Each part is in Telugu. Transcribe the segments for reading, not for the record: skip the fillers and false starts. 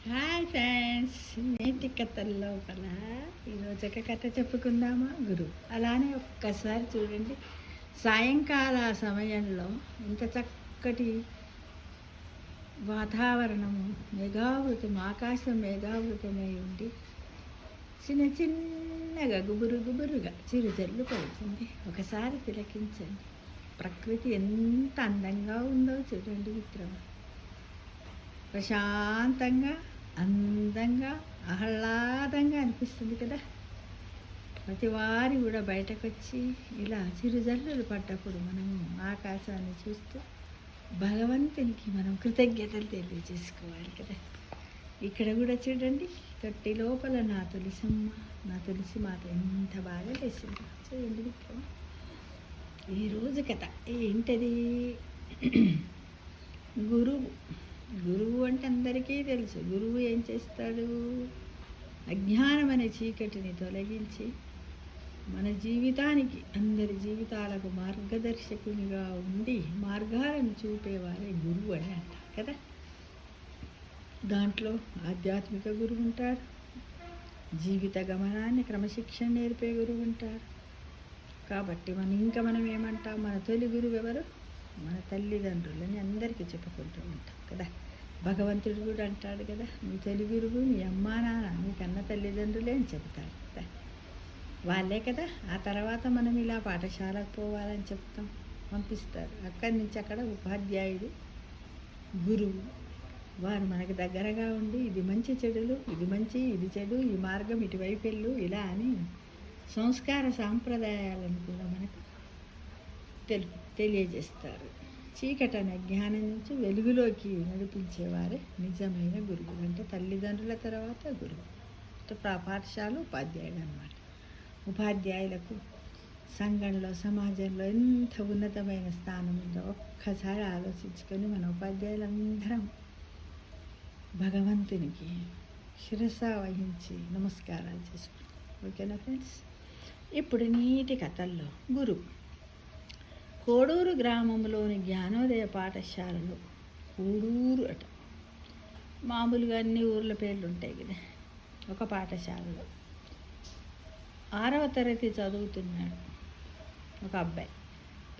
హాయ్ ఫ్రెండ్స్, నేటి కథల లోపల ఈరోజు ఒక కథ చెప్పుకుందామా గురువు. అలానే ఒక్కసారి చూడండి, సాయంకాల సమయంలో ఇంత చక్కటి వాతావరణము, మేఘావృతం, ఆకాశం మేఘావృతమై ఉండి చిన్న చిన్నగా గుబురు గుబురుగా చిరుజల్లు పడుతుంది. ఒకసారి తిలకించండి, ప్రకృతి ఎంత అందంగా ఉందో చూడండి మిత్రమా. ప్రశాంతంగా, అందంగా, ఆహ్లాదంగా అనిపిస్తుంది కదా. ప్రతి వారి కూడా బయటకు వచ్చి ఇలా చిరుజల్లులు పడ్డప్పుడు మనము ఆకాశాన్ని చూస్తూ భగవంతునికి మనం కృతజ్ఞతలు తెలియజేసుకోవాలి కదా. ఇక్కడ కూడా చూడండి, తొట్టి లోపల నా తులసమ్మ, నా తులసి మాత ఎంత బాగా లేచింది చూడండి మిత్రమా. ఈరోజు కథ ఏంటది? గురువు. గురువు అంటే అందరికీ తెలుసు. గురువు ఏం చేస్తాడు? అజ్ఞానం అనే చీకటిని తొలగించి మన జీవితానికి, అందరి జీవితాలకు మార్గదర్శకునిగా ఉండి మార్గాలను చూపేవారే గురువు అని అంటారు కదా. దాంట్లో ఆధ్యాత్మిక గురువు ఉంటారు, జీవిత గమనాన్ని క్రమశిక్షణ నేర్పే గురువు ఉంటారు. కాబట్టి మనం ఏమంటాం? మన తొలి గురువు ఎవరు? మన తల్లిదండ్రులని అందరికీ చెప్పుకుంటూ ఉంటాం కదా. భగవంతుడు కూడా అంటాడు కదా, నీ తొలి గురువు నీ అమ్మా నాన్న, నీ కన్న తల్లిదండ్రులే అని చెప్తాడు కదా. వాళ్ళే కదా ఆ తర్వాత మనం ఇలా పాఠశాలకు పోవాలని చెప్తాం, పంపిస్తారు. అక్కడి నుంచి అక్కడ ఉపాధ్యాయుడు, గురువు, వారు మనకు దగ్గరగా ఉండి ఇది మంచి చెడులు, ఇది మంచి ఇది చెడు, ఈ మార్గం ఇటువైపు వెళ్ళు ఇలా అని సంస్కార సాంప్రదాయాలను కూడా మనకు తెలియజేస్తారు. చీకటనే జ్ఞానం నుంచి వెలుగులోకి నడిపించేవారే నిజమైన గురువు. అంటే తల్లిదండ్రుల తర్వాత గురువు, పాఠశాల ఉపాధ్యాయుడు అన్నమాట. ఉపాధ్యాయులకు సంఘంలో, సమాజంలో ఎంత ఉన్నతమైన స్థానం ఉందో ఒక్కసారి ఆలోచించుకొని మన ఉపాధ్యాయులందరం భగవంతునికి శిరస వహించి నమస్కారాలు చేసుకుంటాం. ఓకేనా ఫ్రెండ్స్? ఇప్పుడు నీటి కథల్లో గురువు. కోడూరు గ్రామంలోని జ్ఞానోదయ పాఠశాలలో, కోడూరు అట, మామూలుగా అన్ని ఊర్ల పేర్లు ఉంటాయి కదా. ఒక పాఠశాలలో 6వ తరగతి చదువుతున్నాడు ఒక అబ్బాయి.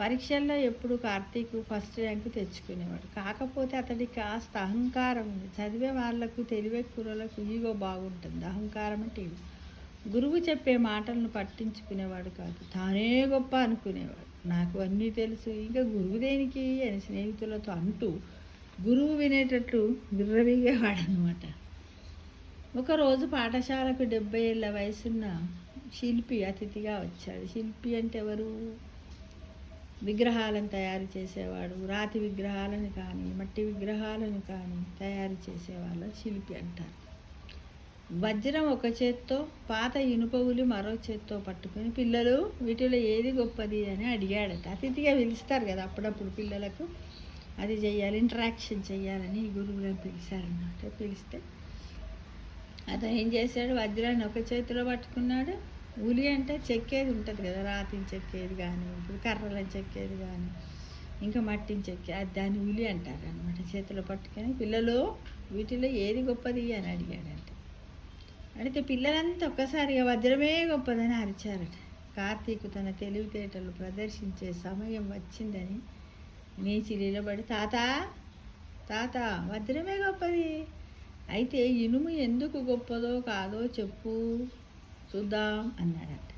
పరీక్షల్లో ఎప్పుడు కార్తీక్ ఫస్ట్ ర్యాంకు తెచ్చుకునేవాడు. కాకపోతే అతడికి కాస్త అహంకారం ఉంది. చదివే వాళ్ళకు, తెలివే కుర్రలకు ఈగో బాగుంటుంది. అహంకారం అంటే గురువు చెప్పే మాటలను పట్టించుకునేవాడు కాదు, తానే గొప్ప అనుకునేవాడు. నాకు అన్నీ తెలుసు, ఇంకా గురువు దేనికి అని స్నేహితులతో అంటూ గురువు వినేటట్లు విర్రవీగేవాడు అనమాట. ఒకరోజు పాఠశాలకు 70 ఏళ్ళ వయసున్న శిల్పి అతిథిగా వచ్చాడు. శిల్పి అంటే ఎవరు? విగ్రహాలను తయారు చేసేవాడు. రాతి విగ్రహాలను కానీ, మట్టి విగ్రహాలను కానీ తయారు చేసేవాళ్ళ శిల్పి అంటారు. వజ్రం ఒక చేత్తో, పాత ఇనుప ఉలి మరో చేత్తో పట్టుకొని, పిల్లలు వీటిలో ఏది గొప్పది అని అడిగాడట. అతిథిగా పిలుస్తారు కదా అప్పుడప్పుడు పిల్లలకు, అది చెయ్యాలి, ఇంటరాక్షన్ చెయ్యాలని గురువులను పిలిచారన్నమాట. పిలిస్తే అతను ఏం చేశాడు? వజ్రాన్ని ఒక చేతిలో పట్టుకున్నాడు. ఉలి అంటే చెక్కేది ఉంటుంది కదా, రాతిని చెక్కేది కానీ, ఇప్పుడు కర్రలను చెక్కేది కానీ, ఇంకా మట్టిని చెక్కేది, దాన్ని ఉలి అంటారు అనమాట. చేతిలో పట్టుకొని, పిల్లలు వీటిలో ఏది గొప్పది అని అడిగాడంట. అడిగితే పిల్లలంతా ఒక్కసారిగా వజ్రమే గొప్పదని అరిచారట. కార్తీక్ తన తెలివితేటలు ప్రదర్శించే సమయం వచ్చిందని నీచి నిలబడి, తాత తాత వజ్రమే గొప్పది, అయితే ఇనుము ఎందుకు గొప్పదో కాదో చెప్పు చూద్దాం అన్నాడట.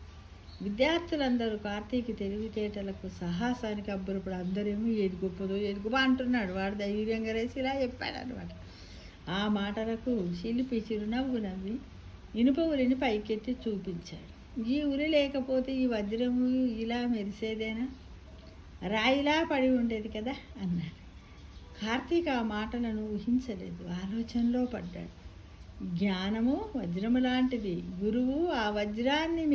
విద్యార్థులందరూ కార్తీక్ తెలివితేటలకు, సాహసానికి అబ్బురప్పుడు అందరేమో ఏది గొప్పదో ఏది గొప్ప అంటున్నాడు. వాడు ధైర్యంగా రేసి ఇలా చెప్పాడు అనమాట. ఆ మాటలకు శిల్పి చిరునవ్వు నవ్వి ఇనుప ఉలిని పైకెత్తి చూపించాడు. ఈ ఉలి లేకపోతే ఈ వజ్రము ఇలా మెరిసేదేనా? రాయిలా పడి ఉండేది కదా అన్నాడు. కార్తీక్ ఆ మాటలను ఊహించలేదు, ఆలోచనలో పడ్డాడు. జ్ఞానము వజ్రము లాంటిది, గురువు ఆ వజ్రాన్ని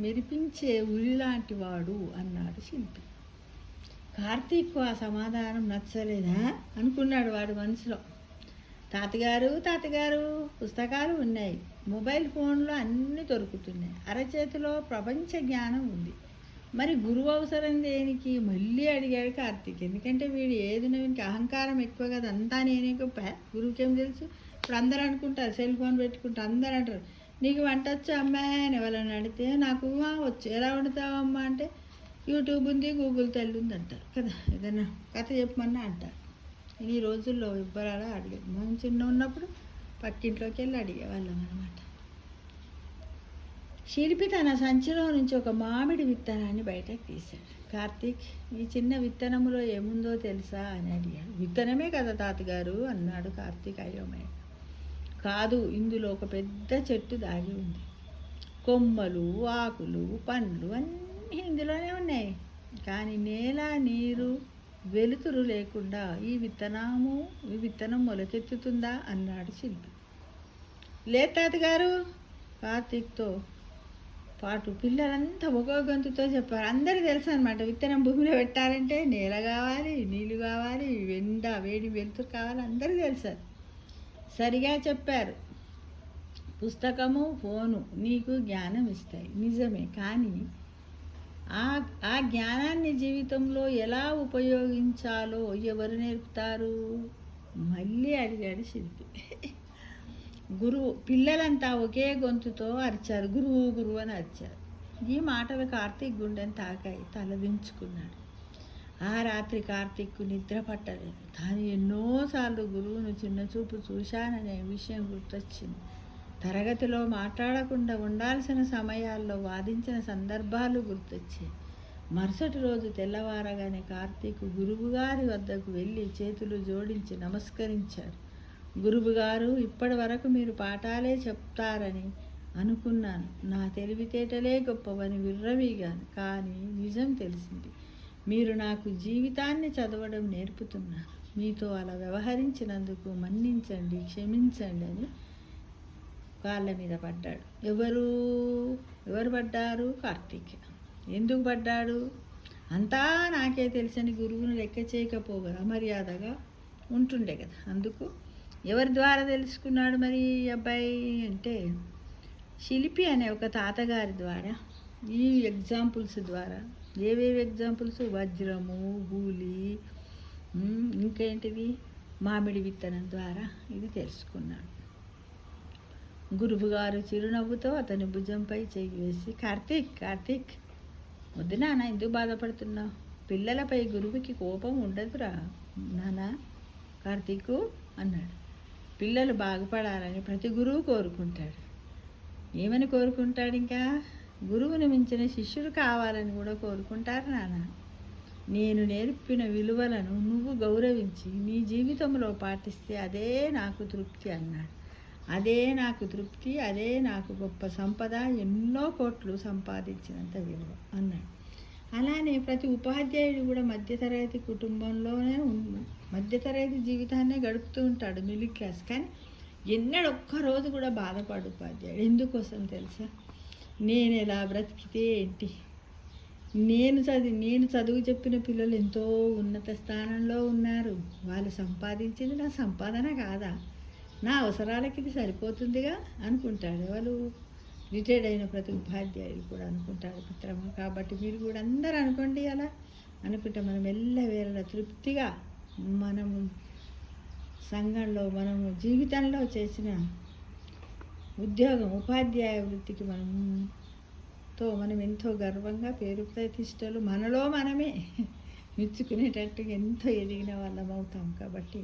మెరిపించే ఉలి లాంటి వాడు అన్నాడు శిల్పి. కార్తీక్ ఆ సమాధానం నచ్చలేదా అనుకున్నాడు వాడు మనసులో. తాతగారు పుస్తకాలు ఉన్నాయి, మొబైల్ ఫోన్లో అన్నీ దొరుకుతున్నాయి, అరచేతిలో ప్రపంచ జ్ఞానం ఉంది, మరి గురువు అవసరం దేనికి? మళ్ళీ అడిగాడు కార్తీక్. ఎందుకంటే వీడు ఏది వీనికి అహంకారం ఎక్కువ కదా, అంతా నేనే గొప్ప, గురువుకేం తెలుసు, ఇప్పుడు అందరూ అనుకుంటారు, సెల్ ఫోన్ పెట్టుకుంటారు, అందరూ అంటారు నీకు వంట వచ్చా అమ్మాయి అని ఎవరైనా అడిగితే నాకు వచ్చు. ఎలా వండుతావమ్మా అంటే యూట్యూబ్ ఉంది, గూగుల్ తల్లి ఉంది అంటారు కదా. ఏదైనా కథ చెప్పమన్నా అంటారు. ఈ రోజుల్లో ఇవ్వరాలా అడిగారు. మనం చిన్న ఉన్నప్పుడు పక్కింట్లోకి వెళ్ళి అడిగేవాళ్ళం అనమాట. శిల్పి తన సంచిలో నుంచి ఒక మామిడి విత్తనాన్ని బయటకు తీశాడు. కార్తీక్, ఈ చిన్న విత్తనములో ఏముందో తెలుసా అని అడిగాడు. విత్తనమే కదా తాతగారు అన్నాడు కార్తీక్ అయోమయ. కాదు, ఇందులో ఒక పెద్ద చెట్టు దాగి ఉంది. కొమ్మలు, ఆకులు, పండ్లు అన్నీ ఇందులోనే ఉన్నాయి. కానీ నేల, నీరు, వెలుతురు లేకుండా ఈ విత్తనం మొలకెత్తుతుందా అన్నాడు శిల్పి. లేదు తాతగారు, కార్తీక్తో పాటు పిల్లలంతా ఒక్కో గొంతుతో చెప్పారు. అందరికీ తెలుసు అనమాట, విత్తనం భూమిలో పెట్టాలంటే నేల కావాలి, నీళ్ళు కావాలి, వేడి వెలుతురు కావాలి, అందరికీ తెలుసు. సరిగా చెప్పారు. పుస్తకము, ఫోను నీకు జ్ఞానం ఇస్తాయి నిజమే, కానీ ఆ జ్ఞానాన్ని జీవితంలో ఎలా ఉపయోగించాలో ఎవరు నేర్పుతారు? మళ్ళీ అడిగాడు శిల్పి. గురువు. పిల్లలంతా ఒకే గొంతుతో అరిచారు, గురువు గురువు అని అరిచారు. ఈ మాటలు కార్తీక్ గుండెని తాకాయి. తలదించుకున్నాడు. ఆ రాత్రి కార్తీక్కు నిద్ర పట్టలేదు. తాను ఎన్నోసార్లు గురువును చిన్నచూపు చూశాననే విషయం గుర్తొచ్చింది. తరగతిలో మాట్లాడకుండా ఉండాల్సిన సమయాల్లో వాదించిన సందర్భాలు గుర్తొచ్చాయి. మరుసటి రోజు తెల్లవారగానే కార్తీక్ గురువుగారి వద్దకు వెళ్ళి చేతులు జోడించి నమస్కరించాడు. గురువుగారు, ఇప్పటి వరకు మీరు పాఠాలే చెప్తారని అనుకున్నాను. నా తెలివితేటలే గొప్పవని విర్రవీగాను. కానీ నిజం తెలిసింది. మీరు నాకు జీవితాన్ని చదవడం నేర్పుతున్నారు. మీతో అలా వ్యవహరించినందుకు మన్నించండి, క్షమించండి అని కాళ్ళ మీద పడ్డాడు. ఎవరు పడ్డారు? కార్తీక్. ఎందుకు పడ్డాడు? అంతా నాకే తెలుసని గురువును లెక్క చేయకపోగా అమర్యాదగా ఉంటుండే కదా. అందుకు ఎవరి ద్వారా తెలుసుకున్నాడు మరి అబ్బాయి అంటే శిల్పి అనే ఒక తాతగారి ద్వారా. ఈ ఎగ్జాంపుల్స్ ద్వారా. ఏవేవి ఎగ్జాంపుల్స్? వజ్రము, గూలి, ఇంకేంటిది, మామిడి విత్తనం ద్వారా ఇది తెలుసుకున్నాడు. గురువుగారు చిరునవ్వుతో అతని భుజంపై చెయ్యి వేసి, కార్తీక్ వద్దు నాన్న, ఎందుకు బాధపడుతున్నావు? పిల్లలపై గురువుకి కోపం ఉండదురా నాన్న కార్తీకు అన్నాడు. పిల్లలు బాగుపడాలని ప్రతి గురువు కోరుకుంటాడు. ఏమని కోరుకుంటాడు? ఇంకా గురువుని మించిన శిష్యుడు కావాలని కూడా కోరుకుంటారు నాన్న. నేను నేర్పిన విలువలను నువ్వు గౌరవించి నీ జీవితంలో పాటిస్తే అదే నాకు తృప్తి అన్నాడు. అదే నాకు తృప్తి, అదే నాకు గొప్ప సంపద, ఎన్నో కోట్లు సంపాదించినంత విలువ అన్నాడు. అలానే ప్రతి ఉపాధ్యాయుడు కూడా మధ్యతరగతి కుటుంబంలోనే మధ్యతరగతి జీవితాన్నే గడుపుతూ ఉంటాడు, మిడిల్ క్లాస్. కానీ ఒక్కరోజు కూడా బాధపడు ఉపాధ్యాయుడు. ఎందుకోసం తెలుసా? నేను ఎలా బ్రతికితే ఏంటి, నేను చదువు చెప్పిన పిల్లలు ఎంతో ఉన్నత స్థానంలో ఉన్నారు. వాళ్ళు సంపాదించింది నా సంపాదన కాదా? నా అవసరాలకి ఇది సరిపోతుందిగా అనుకుంటాడు. వాళ్ళు రిటైర్డ్ అయిన ప్రతి ఉపాధ్యాయులు కూడా అనుకుంటారు మిత్రమా. కాబట్టి మీరు కూడా అందరూ అనుకోండి. అలా అనుకుంటే మనం ఎల్లవేళ తృప్తిగా మనము సంఘంలో, మనము జీవితంలో చేసిన ఉద్యోగం, ఉపాధ్యాయ వృత్తికి మనం ఎంతో గర్వంగా పేరు ప్రతిష్టలు మనలో మనమే మెచ్చుకునేటట్టుగా ఎంతో ఎదిగిన వాళ్ళం అవుతాం. కాబట్టి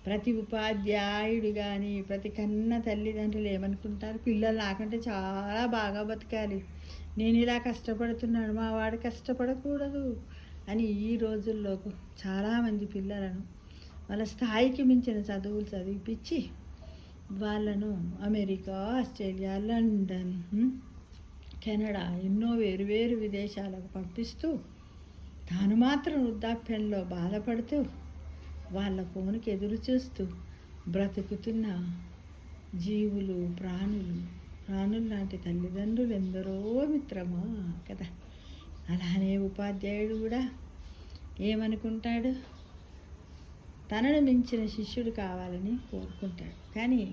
ప్రతి ఉపాధ్యాయుడు కానీ, ప్రతి కన్న తల్లిదండ్రులు ఏమనుకుంటారు? పిల్లలు నాకంటే చాలా బాగా బతకాలి, నేను ఇలా కష్టపడుతున్నాను, మా వాడు కష్టపడకూడదు అని ఈ రోజుల్లో చాలామంది పిల్లలను వాళ్ళ స్థాయికి మించిన చదువులు చదివిపించి వాళ్ళను అమెరికా, ఆస్ట్రేలియా, లండన్, కెనడా ఎన్నో వేరు విదేశాలకు పంపిస్తూ తాను మాత్రం వృద్ధాప్యంలో బాధపడుతూ వాళ్ళ ఫోన్కి ఎదురు చూస్తూ బ్రతుకుతున్న జీవులు, ప్రాణులు లాంటి తల్లిదండ్రులు ఎందరో మిత్రమా కదా. అలానే ఉపాధ్యాయుడు కూడా ఏమనుకుంటాడు? తనను మించిన శిష్యుడు కావాలని కోరుకుంటాడు. కానీ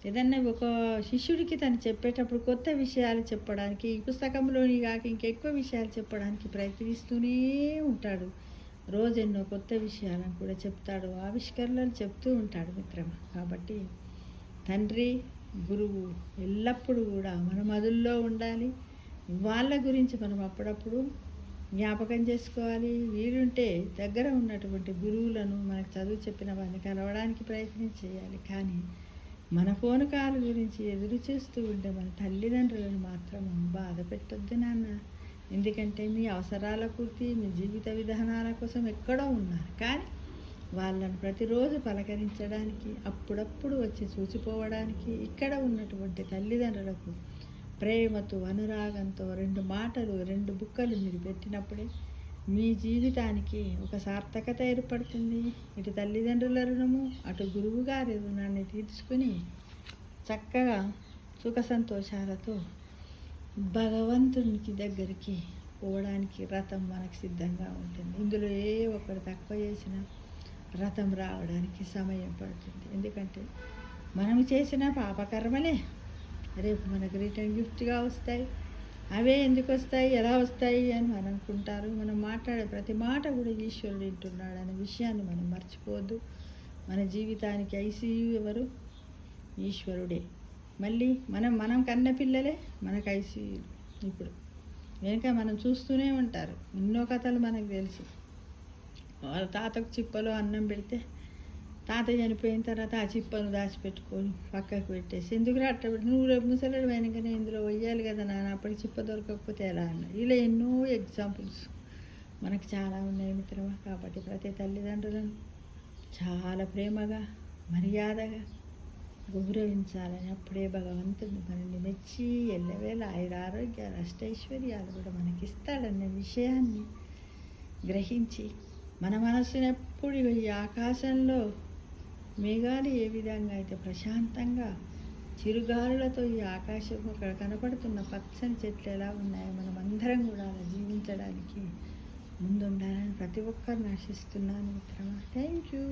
ఏదన్నా ఒక శిష్యుడికి తను చెప్పేటప్పుడు కొత్త విషయాలు చెప్పడానికి, ఈ పుస్తకంలోని కాక ఇంకెక్కువ విషయాలు చెప్పడానికి ప్రయత్నిస్తూనే ఉంటాడు. రోజెన్నో కొత్త విషయాలను కూడా చెప్తాడు, ఆవిష్కరణలు చెప్తూ ఉంటాడు మిత్రమా. కాబట్టి తండ్రి, గురువు ఎల్లప్పుడూ కూడా మన మదుల్లో ఉండాలి. వాళ్ళ గురించి మనం అప్పుడప్పుడు జ్ఞాపకం చేసుకోవాలి. వీలుంటే దగ్గర ఉన్నటువంటి గురువులను, మనకు చదువు చెప్పిన వారిని కలవడానికి ప్రయత్నం చేయాలి. కానీ మన ఫోన్ కాల్ గురించి ఎదురు చూస్తూ ఉంటే మన తల్లిదండ్రులను మాత్రం బాధ పెట్టొద్దు నాన్న. ఎందుకంటే మీ అవసరాల పూర్తి, మీ జీవిత విధానాల కోసం ఎక్కడో ఉన్నారు. కానీ వాళ్ళను ప్రతిరోజు పలకరించడానికి, అప్పుడప్పుడు వచ్చి చూసిపోవడానికి ఇక్కడ ఉన్నటువంటి తల్లిదండ్రులకు ప్రేమతో, అనురాగంతో 2 మాటలు, 2 బుక్కలు మీరు పెట్టినప్పుడే మీ జీవితానికి ఒక సార్థకత ఏర్పడుతుంది. ఇటు తల్లిదండ్రుల రుణము, అటు గురువుగారి రుణాన్ని తీర్చుకుని చక్కగా సుఖ సంతోషాలతో భగవంతునికి దగ్గరికి పోవడానికి రథం మనకు సిద్ధంగా ఉంటుంది. ఇందులో ఏ ఒక్కటి తక్కువ చేసినా రథం రావడానికి సమయం పడుతుంది. ఎందుకంటే మనం చేసిన పాపకర్మలే రేపు మనకు రిటర్న్ గిఫ్ట్గా వస్తాయి. అవే ఎందుకు వస్తాయి, ఎలా వస్తాయి అని మనం అనుకుంటారు. మనం మాట్లాడే ప్రతి మాట కూడా ఈశ్వరుడు వింటున్నాడు అనే విషయాన్ని మనం మర్చిపోవద్దు. మన జీవితానికి ఐసీయూ ఎవరు? ఈశ్వరుడే. మళ్ళీ మనం కన్న పిల్లలే మనకు ఐసీయూ. ఇప్పుడు వెనుక మనం చూస్తూనే ఉంటారు, ఎన్నో కథలు మనకు తెలుసు. వాళ్ళ తాతకు చిప్పలో అన్నం పెడితే తాత చనిపోయిన తర్వాత ఆ చిప్పను దాచిపెట్టుకొని పక్కకు పెట్టేసి, ఎందుకు అట్ట నువ్వు రేపు ముసలాడు వెనకనే ఇందులో వెయ్యాలి కదా నాన్న, అప్పటికి చిప్ప దొరకకపోతే ఎలా అన్న. ఇలా ఎన్నో ఎగ్జాంపుల్స్ మనకు చాలా ఉన్నాయి మిత్రమా. కాబట్టి ప్రతి తల్లిదండ్రులను చాలా ప్రేమగా, మర్యాదగా గౌరవించాలని, అప్పుడే భగవంతుడు మనల్ని మెచ్చి ఎల్లవేళ ఆయురారోగ్యాలు, అష్టైశ్వర్యాలు కూడా మనకిస్తాడన్న విషయాన్ని గ్రహించి మన మనస్సును ఎప్పుడు ఈ ఆకాశంలో మేఘాలు ఏ విధంగా అయితే ప్రశాంతంగా చిరుగాలులతో ఈ ఆకాశం అక్కడ కనపడుతున్న పచ్చని చెట్లు ఎలా ఉన్నాయో మనం అందరం కూడా అలా జీవించడానికి ముందుండాలని ప్రతి ఒక్కరిని ఆశిస్తున్నాను మిత్రమా. Thank you.